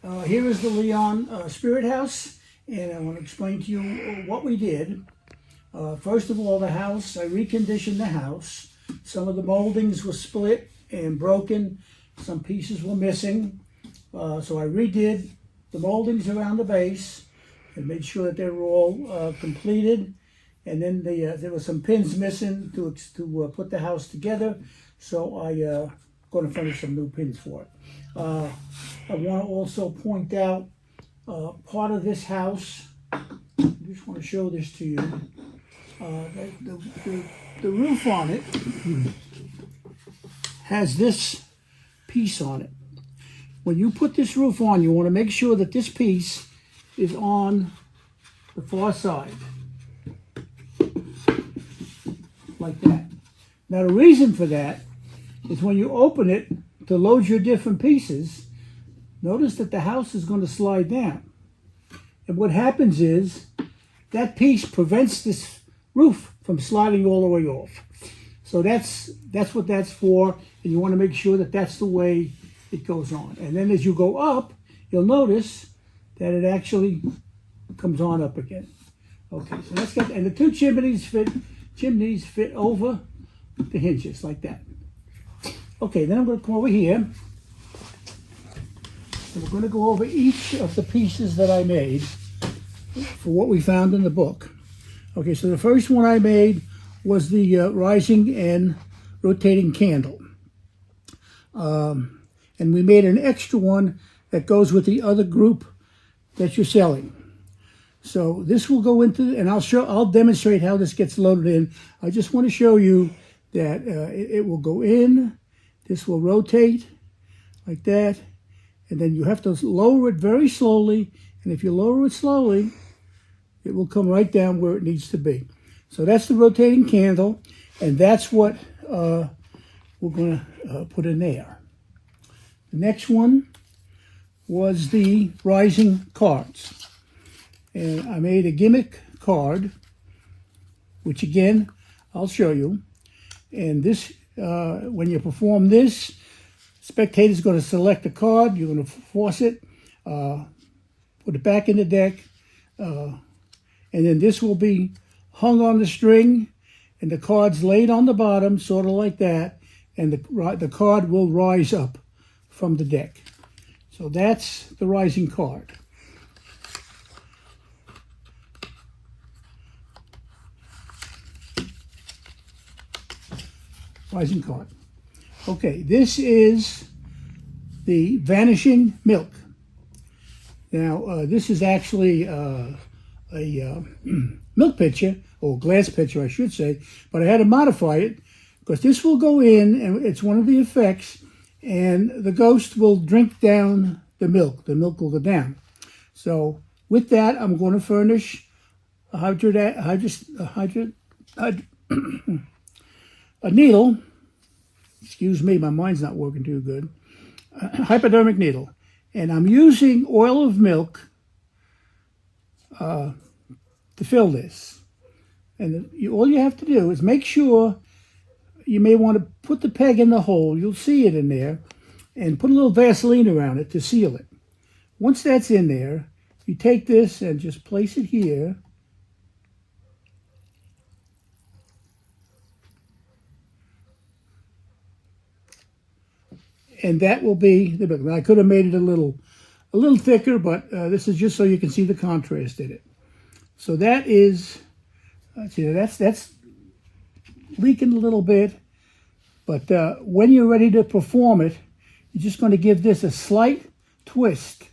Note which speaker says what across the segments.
Speaker 1: Here is the Leon Spirit House, and I want to explain to you what we did. First of all, the house, I reconditioned the house. Some of the moldings were split and broken. Some pieces were missing. So I redid the moldings around the base and made sure that they were all completed. And then there were some pins missing to put the house together. So I'm going to furnish some new pins for it. I want to also point out part of this house. I just want to show this to you. The roof on it has this piece on it. When you put this roof on, you want to make sure that this piece is on the far side, like that. Now the reason for that is when you open it to load your different pieces, notice that the house is going to slide down. And what happens is that piece prevents this roof from sliding all the way off. So that's what that's for, and you want to make sure that that's the way it goes on. And then as you go up, you'll notice that it actually comes on up again. Okay, so let's get, and the two chimneys fit over the hinges like that. Okay, then I'm going to come over here, and we're going to go over each of the pieces that I made for what we found in the book. Okay, so the first one I made was the rising and rotating candle. And we made an extra one that goes with the other group that you're selling. So this will go into, and I'll demonstrate how this gets loaded in. I just want to show you that it will go in, this will rotate like that, and then you have to lower it very slowly, and if you lower it slowly, it will come right down where it needs to be. So that's the rotating candle, and that's what we're going to put in there. The next one was the rising cards. And I made a gimmick card, which again, I'll show you. And this, when you perform this, spectator's going to select a card, you're going to force it, put it back in the deck, and then this will be hung on the string, and the card's laid on the bottom, sort of like that, and the card will rise up from the deck. So that's the rising card. Rising card. Okay, this is the vanishing milk. Now, this is actually a milk pitcher, or glass pitcher, I should say, but I had to modify it because this will go in, and it's one of the effects, and the ghost will drink down the milk. The milk will go down. So with that, I'm going to furnish a needle. Excuse me, my mind's not working too good. A hypodermic needle. And I'm using oil of milk to fill this. And all you have to do is make sure, you may want to put the peg in the hole, you'll see it in there, and put a little Vaseline around it to seal it. Once that's in there, you take this and just place it here. And that will be the milk. I could have made it a little thicker, but this is just so you can see the contrast in it. So that is, that's leaking a little bit, but when you're ready to perform it, you're just going to give this a slight twist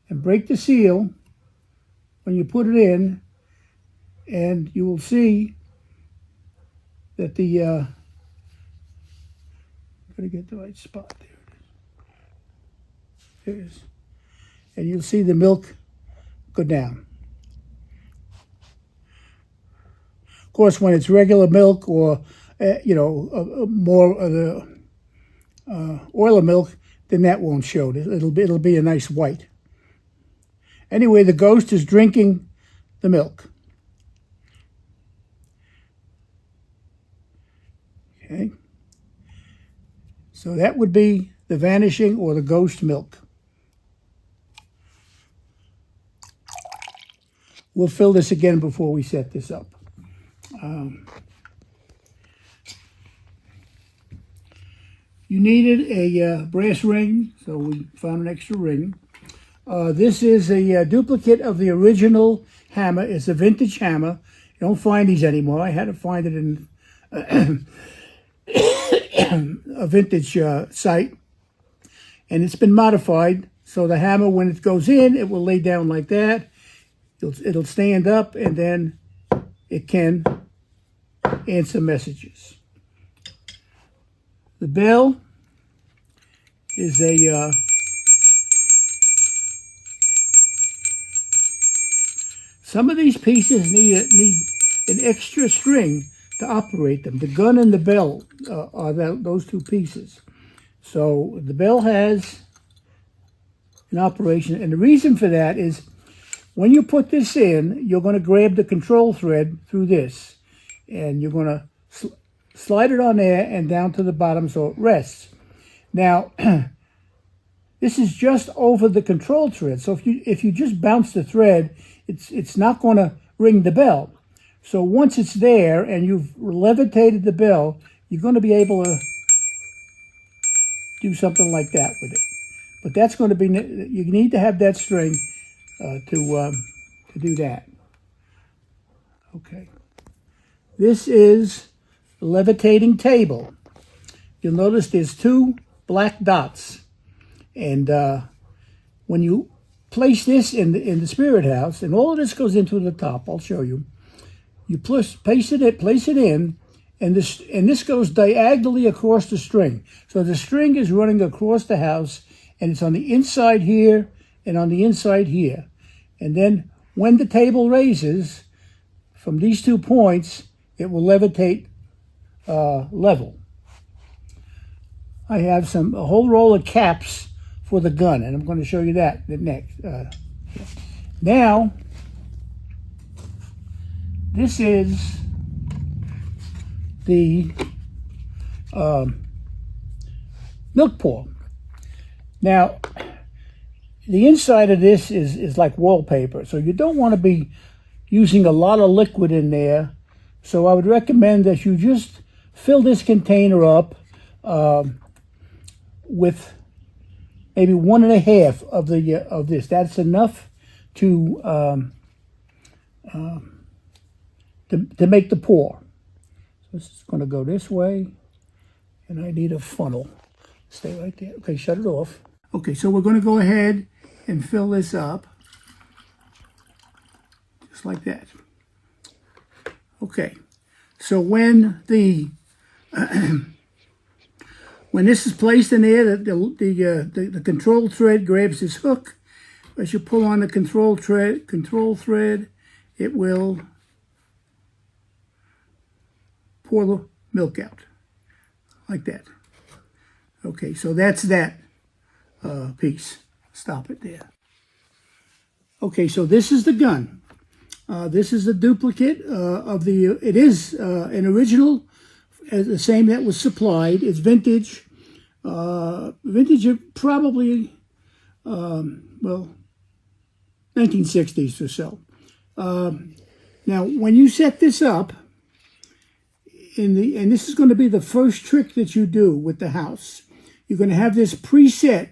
Speaker 1: and break the seal when you put it in, and you will see that the gotta get the right spot. There it is. And you'll see the milk go down. Of course, when it's regular milk or more of the oil of milk, then that won't show. It'll be a nice white. Anyway, the ghost is drinking the milk. Okay. So that would be the vanishing or the ghost milk. we'll fill this again before we set this up. You needed a brass ring, so we found an extra ring. This is a duplicate of the original hammer. It's a vintage hammer. You don't find these anymore. I had to find it in a vintage site. And it's been modified, so the hammer, when it goes in, it will lay down like that. It'll stand up, and then it can answer messages. The bell is a some of these pieces need an extra string to operate them. The gun and the bell are those two pieces. So the bell has an operation, and the reason for that is when you put this in, you're going to grab the control thread through this, and you're going to slide it on there and down to the bottom so it rests. Now, this is just over the control thread, so if you just bounce the thread, it's not going to ring the bell. So once it's there and you've levitated the bell, you're going to be able to do something like that with it. But that's going to be, you need to have that string to do that. Okay. This is a levitating table. You'll notice there's two black dots. And when you place this in the spirit house, and all of this goes into the top, I'll show you. You place it in, and this goes diagonally across the string. So the string is running across the house, and it's on the inside here and on the inside here. And then when the table raises from these 2 points, it will levitate level. I have a whole roll of caps for the gun, and I'm going to show you that next. Now, this is the milk pour. Now, the inside of this is like wallpaper, so you don't want to be using a lot of liquid in there. So I would recommend that you just fill this container up with maybe 1.5 of this. That's enough to make the pour. So this is going to go this way, and I need a funnel. Stay right there. Okay, shut it off. Okay, so we're going to go ahead and fill this up, just like that. Okay, so when when this is placed in there, the control thread grabs this hook. As you pull on the control thread, it will pour the milk out, like that. Okay, so that's that piece. Stop it there. Okay, so this is the gun. This is a duplicate of it is an original, the same that was supplied. It's vintage. Vintage of probably, well, 1960s or so. Now, when you set this up, and this is going to be the first trick that you do with the house. You're going to have this preset,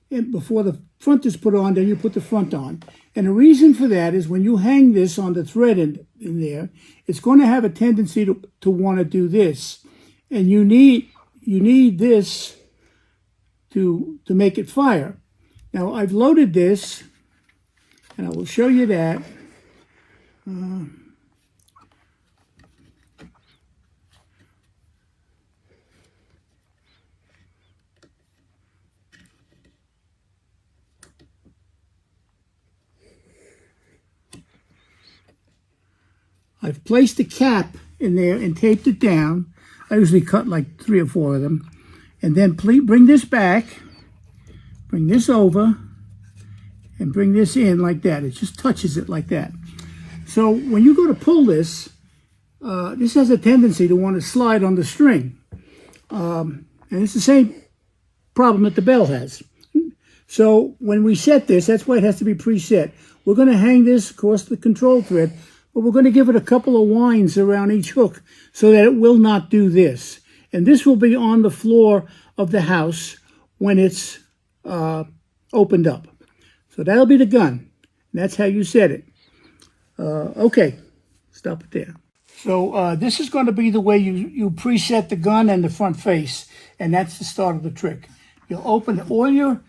Speaker 1: and before the front is put on, then you put the front on. And the reason for that is when you hang this on the thread in there, it's going to have a tendency to want to do this. And you need this to make it fire. Now, I've loaded this, and I will show you that. I've placed the cap in there and taped it down. I usually cut like 3 or 4 of them. And then bring this back, bring this over, and bring this in like that. It just touches it like that. So when you go to pull this, this has a tendency to want to slide on the string. And it's the same problem that the bell has. So when we set this, that's why it has to be preset. We're going to hang this across the control thread, but we're going to give it a couple of winds around each hook so that it will not do this. And this will be on the floor of the house when it's opened up. So that'll be the gun. That's how you set it. Okay, stop it there. So this is going to be the way you preset the gun and the front face, and that's the start of the trick. You'll open all your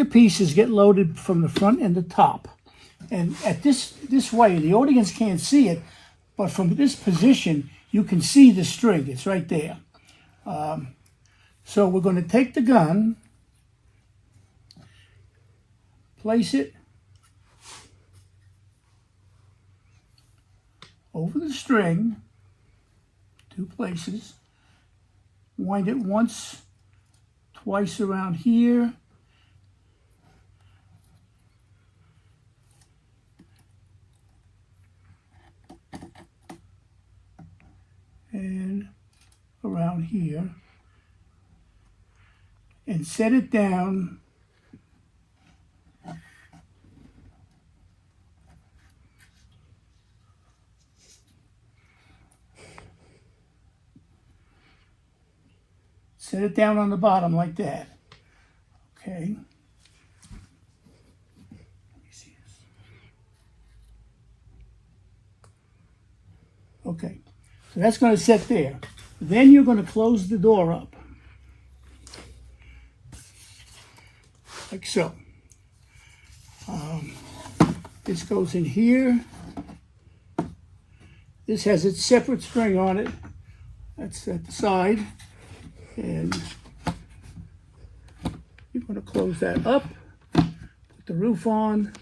Speaker 1: pieces get loaded from the front and the top, and at this way, the audience can't see it, but from this position you can see the string. It's right there. So we're going to take the gun, place it over the string, 2 places, wind it once, twice around here, and around here, and set it down on the bottom like that. Okay. Let me see this. Okay. So that's going to sit there. Then you're going to close the door up. Like so. This goes in here. This has its separate string on it. That's at the side. And you're going to close that up, put the roof on,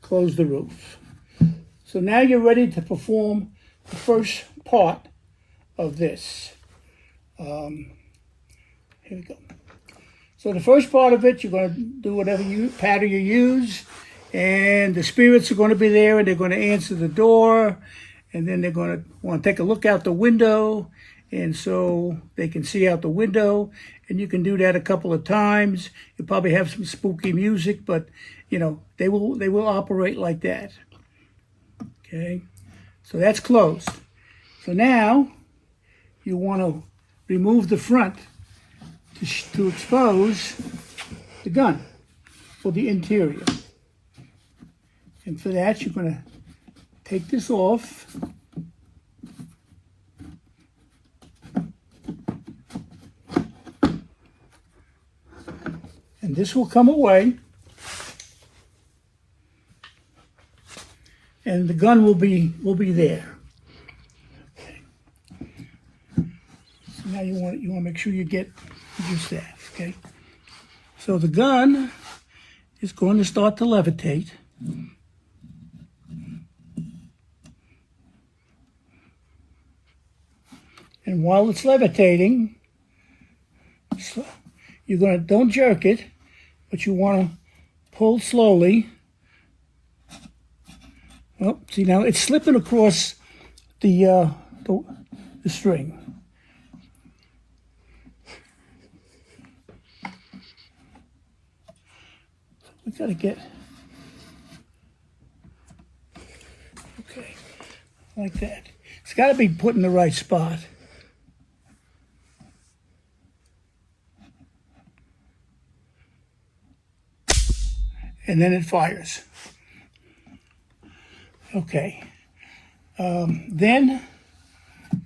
Speaker 1: close the roof. So now you're ready to perform the first part of this. Here we go. So the first part of it, you're going to do whatever pattern you use, and the spirits are going to be there, and they're going to answer the door, and then they're going to want to take a look out the window, and so they can see out the window, and you can do that a couple of times. You'll probably have some spooky music, but you know they will operate like that. Okay, so that's closed. So now you want to remove the front to expose the gun for the interior. And for that, you're going to take this off. And this will come away. And the gun will be there. Okay. So now you want to make sure you get your staff, okay? So the gun is going to start to levitate. And while it's levitating, you're going to, don't jerk it, but you want to pull slowly. Oh, see now it's slipping across the string. We got to get, okay, like that. It's got to be put in the right spot. And then it fires. Okay. Then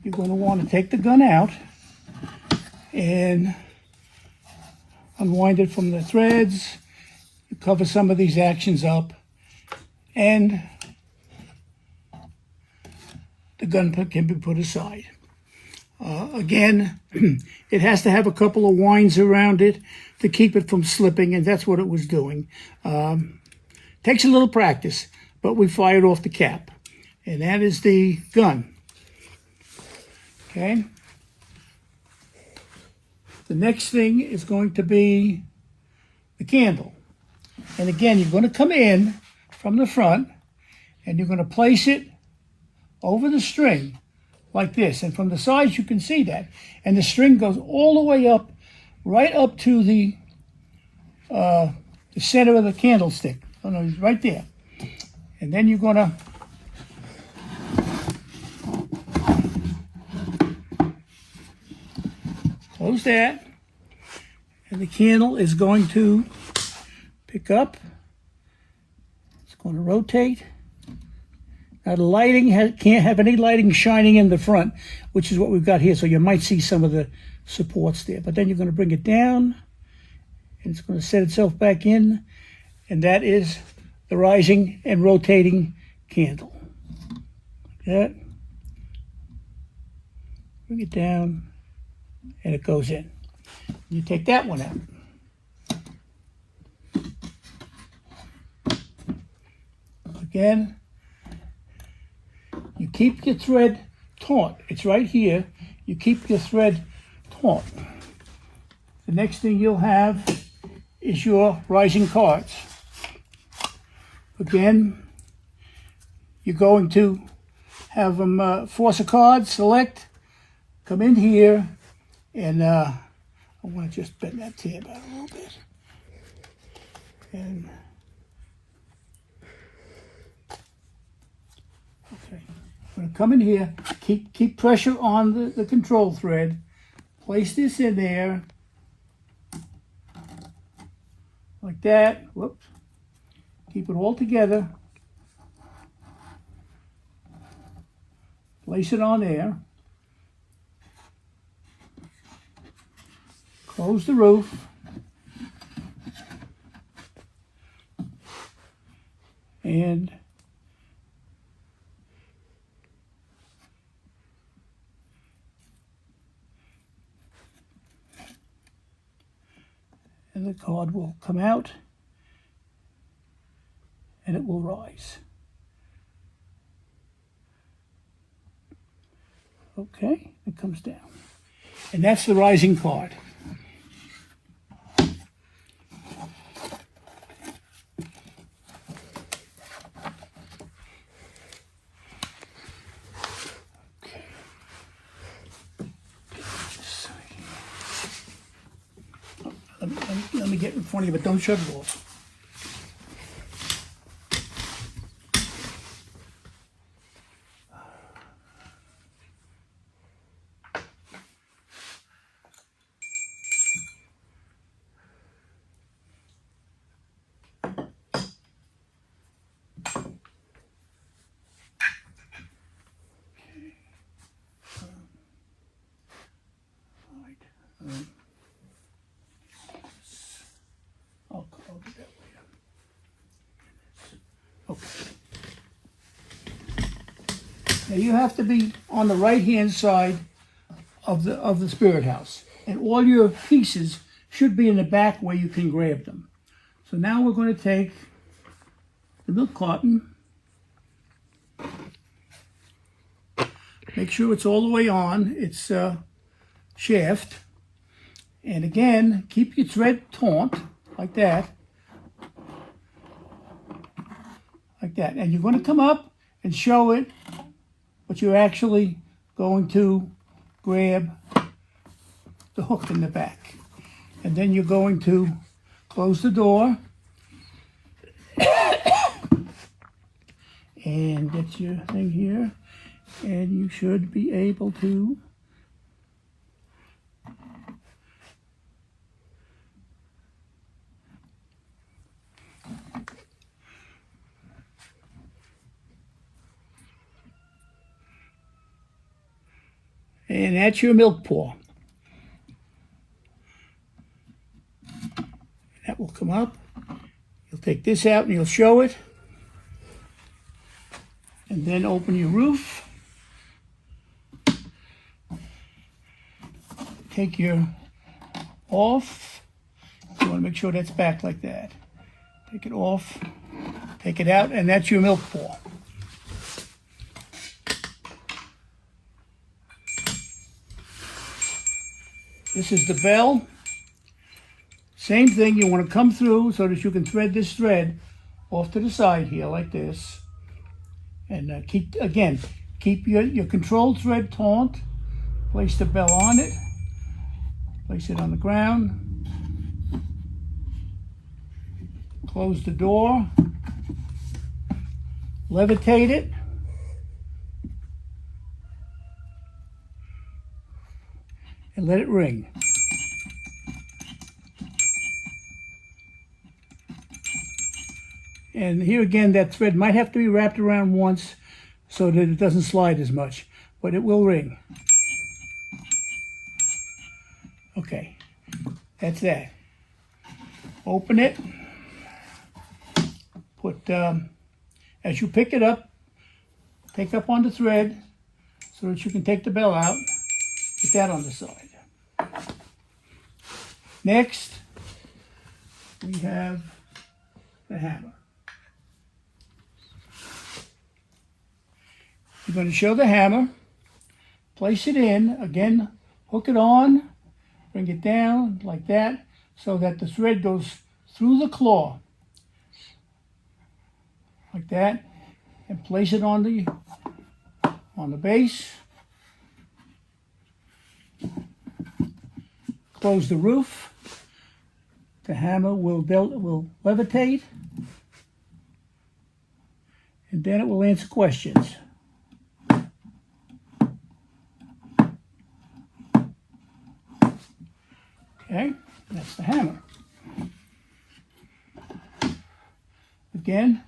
Speaker 1: you're going to want to take the gun out and unwind it from the threads. You cover some of these actions up, and the gun can be put aside. Again, it has to have a couple of winds around it to keep it from slipping, and that's what it was doing. Takes a little practice, but we fired off the cap, and that is the gun. Okay. The next thing is going to be the candle. And again, you're going to come in from the front, and you're going to place it over the string like this. And from the sides, you can see that. And the string goes all the way up, right up to the the center of the candlestick. Oh no, it's right there. And then you're gonna close that, and the candle is going to pick up. It's going to rotate. Now the lighting can't have any lighting shining in the front, which is what we've got here, so you might see some of the supports there. But then you're going to bring it down, and it's going to set itself back in, and that is the rising and rotating candle. Like that. Bring it down, and it goes in. You take that one out. Again, you keep your thread taut. It's right here. You keep your thread taut. The next thing you'll have is your rising cards. Again, you're going to have them force a card, select, come in here, and I want to just bend that tab out a little bit. And okay, I'm going to come in here, keep pressure on the control thread, place this in there, like that. Whoops. Keep it all together. Place it on there. Close the roof. And the card will come out and it will rise. Okay, it comes down. And that's the rising card. Okay. Let me get in front of you, but don't shut it off. I'll do that later. Okay. Now you have to be on the right-hand side of the spirit house, and all your pieces should be in the back where you can grab them. So now we're going to take the milk carton. Make sure it's all the way on its shaft. And again, keep your thread taut, like that. Like that. And you're going to come up and show it, but you're actually going to grab the hook in the back. And then you're going to close the door and get your thing here. And you should be able to and that's your milk pour. That will come up. You'll take this out and you'll show it. And then open your roof. Take your off. You want to make sure that's back like that. Take it off. Take it out, and that's your milk pour. This is the bell. Same thing, you want to come through so that you can thread this thread off to the side here like this. And keep your control thread taut. Place the bell on it. Place it on the ground. Close the door. Levitate it. And let it ring. And here again, that thread might have to be wrapped around once so that it doesn't slide as much, but it will ring. Okay, that's that. Open it. Put, as you pick it up, take up on the thread so that you can take the bell out. Put that on the side. Next, we have the hammer. You're going to show the hammer, place it in, again, hook it on, bring it down like that, so that the thread goes through the claw, like that, and place it on the base. Close the roof. The hammer will levitate, and then it will answer questions. Okay, that's the hammer. Again,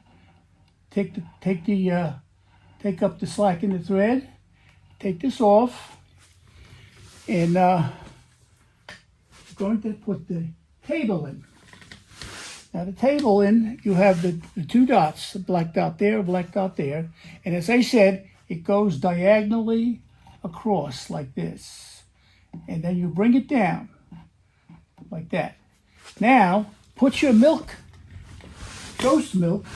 Speaker 1: take up the slack in the thread. Take this off, and we're going to put the table in. Now the table in, you have the two dots, a black dot there, a black dot there, and as I said, it goes diagonally across like this, and then you bring it down like that. Now put your milk, ghost milk,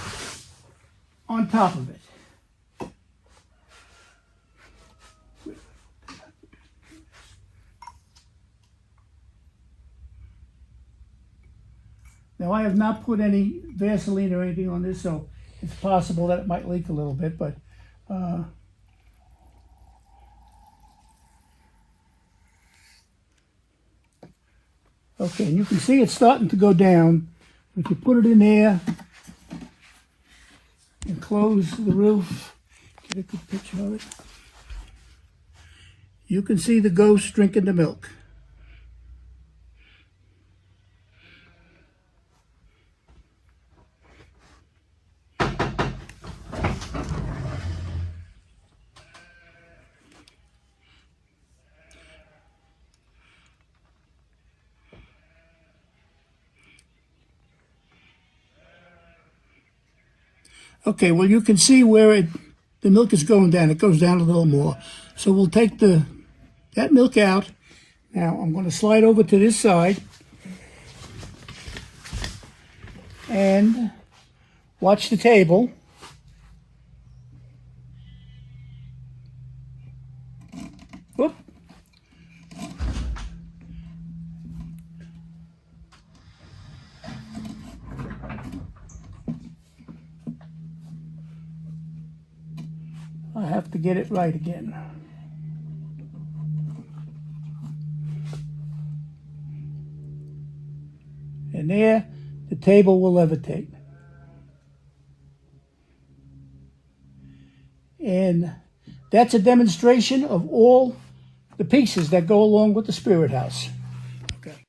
Speaker 1: on top of it. Now I have not put any Vaseline or anything on this, so it's possible that it might leak a little bit, but okay, and you can see it's starting to go down. If you put it in there and close the roof, get a good picture of it, you can see the ghost drinking the milk. Okay, well you can see where the milk is going down. It goes down a little more. So we'll take that milk out. Now I'm going to slide over to this side and watch the table. Whoop. I have to get it right again. And there, the table will levitate. And that's a demonstration of all the pieces that go along with the spirit house.